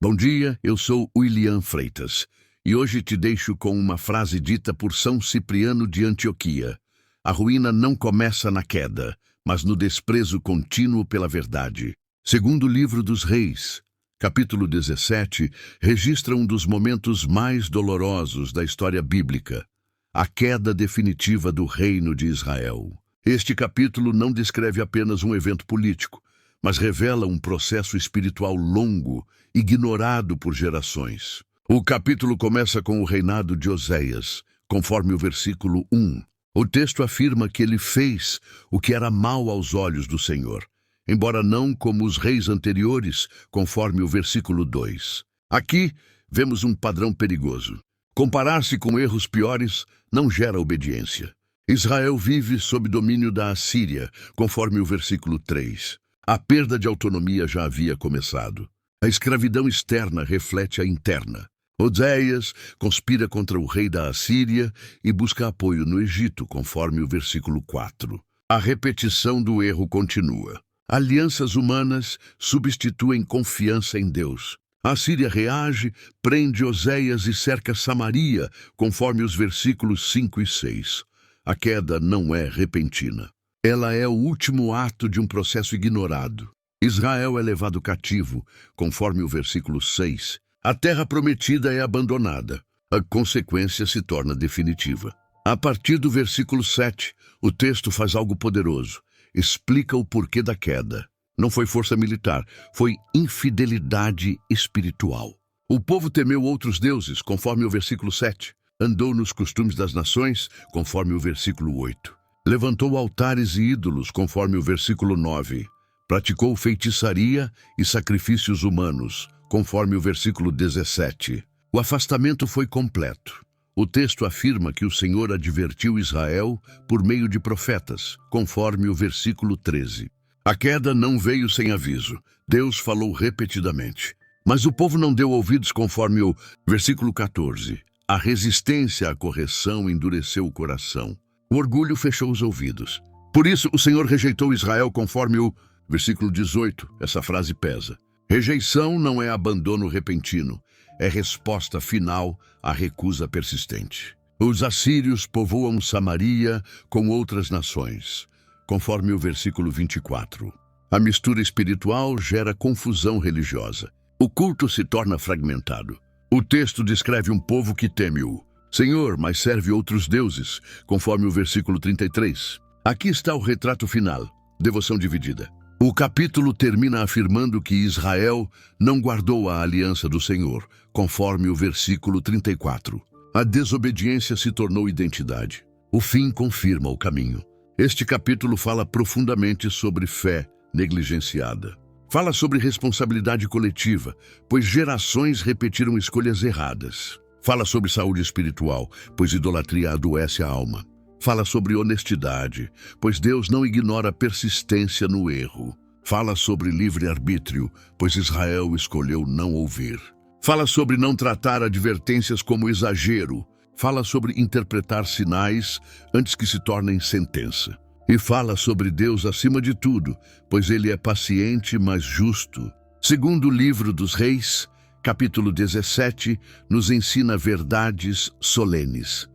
Bom dia, eu sou William Freitas e hoje te deixo com uma frase dita por São Cipriano de Antioquia. A ruína não começa na queda, mas no desprezo contínuo pela verdade. Segundo o livro dos Reis, capítulo 17, registra um dos momentos mais dolorosos da história bíblica, a queda definitiva do reino de Israel. Este capítulo não descreve apenas um evento político, mas revela um processo espiritual longo, ignorado por gerações. O capítulo começa com o reinado de Oséias, conforme o versículo 1. O texto afirma que ele fez o que era mal aos olhos do Senhor, embora não como os reis anteriores, conforme o versículo 2. Aqui vemos um padrão perigoso. Comparar-se com erros piores não gera obediência. Israel vive sob domínio da Assíria, conforme o versículo 3. A perda de autonomia já havia começado. A escravidão externa reflete a interna. Oséias conspira contra o rei da Assíria e busca apoio no Egito, conforme o versículo 4. A repetição do erro continua. Alianças humanas substituem confiança em Deus. A Assíria reage, prende Oséias e cerca Samaria, conforme os versículos 5 e 6. A queda não é repentina. Ela é o último ato de um processo ignorado. Israel é levado cativo, conforme o versículo 6. A terra prometida é abandonada. A consequência se torna definitiva. A partir do versículo 7, o texto faz algo poderoso. Explica o porquê da queda. Não foi força militar, foi infidelidade espiritual. O povo temeu outros deuses, conforme o versículo 7. Andou nos costumes das nações, conforme o versículo 8. Levantou altares e ídolos, conforme o versículo 9. Praticou feitiçaria e sacrifícios humanos, conforme o versículo 17. O afastamento foi completo. O texto afirma que o Senhor advertiu Israel por meio de profetas, conforme o versículo 13. A queda não veio sem aviso. Deus falou repetidamente. Mas o povo não deu ouvidos, conforme o versículo 14. A resistência à correção endureceu o coração. O orgulho fechou os ouvidos. Por isso, o Senhor rejeitou Israel, conforme o versículo 18. Essa frase pesa. Rejeição não é abandono repentino, é resposta final à recusa persistente. Os assírios povoam Samaria com outras nações, conforme o versículo 24. A mistura espiritual gera confusão religiosa. O culto se torna fragmentado. O texto descreve um povo que teme-o Senhor, mas serve outros deuses, conforme o versículo 33. Aqui está o retrato final, devoção dividida. O capítulo termina afirmando que Israel não guardou a aliança do Senhor, conforme o versículo 34. A desobediência se tornou identidade. O fim confirma o caminho. Este capítulo fala profundamente sobre fé negligenciada. Fala sobre responsabilidade coletiva, pois gerações repetiram escolhas erradas. Fala sobre saúde espiritual, pois idolatria adoece a alma. Fala sobre honestidade, pois Deus não ignora a persistência no erro. Fala sobre livre-arbítrio, pois Israel escolheu não ouvir. Fala sobre não tratar advertências como exagero. Fala sobre interpretar sinais antes que se tornem sentença. E fala sobre Deus acima de tudo, pois Ele é paciente, mas justo. Segundo o livro dos Reis, capítulo 17, nos ensina verdades solenes.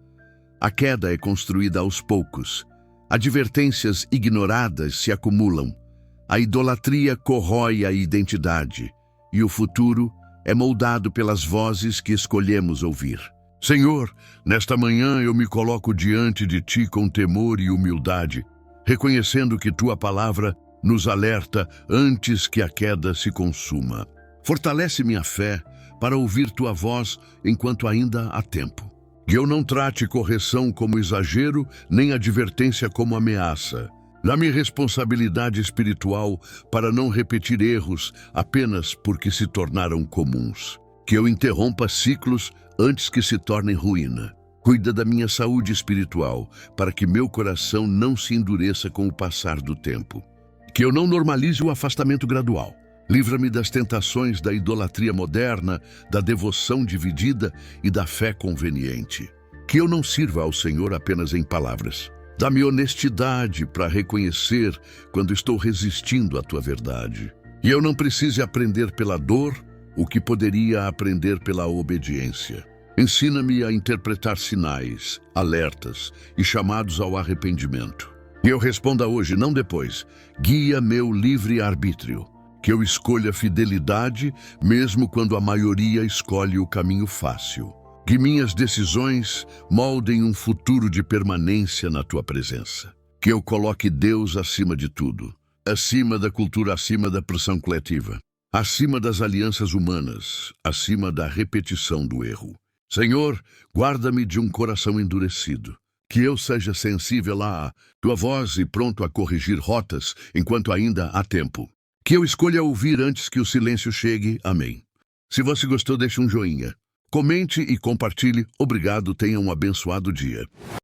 A queda é construída aos poucos. Advertências ignoradas se acumulam. A idolatria corrói a identidade. E o futuro é moldado pelas vozes que escolhemos ouvir. Senhor, nesta manhã eu me coloco diante de Ti com temor e humildade, reconhecendo que Tua palavra nos alerta antes que a queda se consuma. Fortalece minha fé para ouvir Tua voz enquanto ainda há tempo. Que eu não trate correção como exagero, nem advertência como ameaça. Dá-me responsabilidade espiritual para não repetir erros apenas porque se tornaram comuns. Que eu interrompa ciclos antes que se tornem ruína. Cuida da minha saúde espiritual, para que meu coração não se endureça com o passar do tempo. Que eu não normalize o afastamento gradual. Livra-me das tentações da idolatria moderna, da devoção dividida e da fé conveniente. Que eu não sirva ao Senhor apenas em palavras. Dá-me honestidade para reconhecer quando estou resistindo à Tua verdade. E eu não precise aprender pela dor, o que poderia aprender pela obediência. Ensina-me a interpretar sinais, alertas e chamados ao arrependimento. Que eu responda hoje, não depois. Guia meu livre-arbítrio. Que eu escolha fidelidade, mesmo quando a maioria escolhe o caminho fácil. Que minhas decisões moldem um futuro de permanência na tua presença. Que eu coloque Deus acima de tudo, acima da cultura, acima da pressão coletiva, acima das alianças humanas, acima da repetição do erro. Senhor, guarda-me de um coração endurecido. Que eu seja sensível à tua voz e pronto a corrigir rotas enquanto ainda há tempo. Que eu escolha ouvir antes que o silêncio chegue. Amém. Se você gostou, deixe um joinha. Comente e compartilhe. Obrigado, tenha um abençoado dia.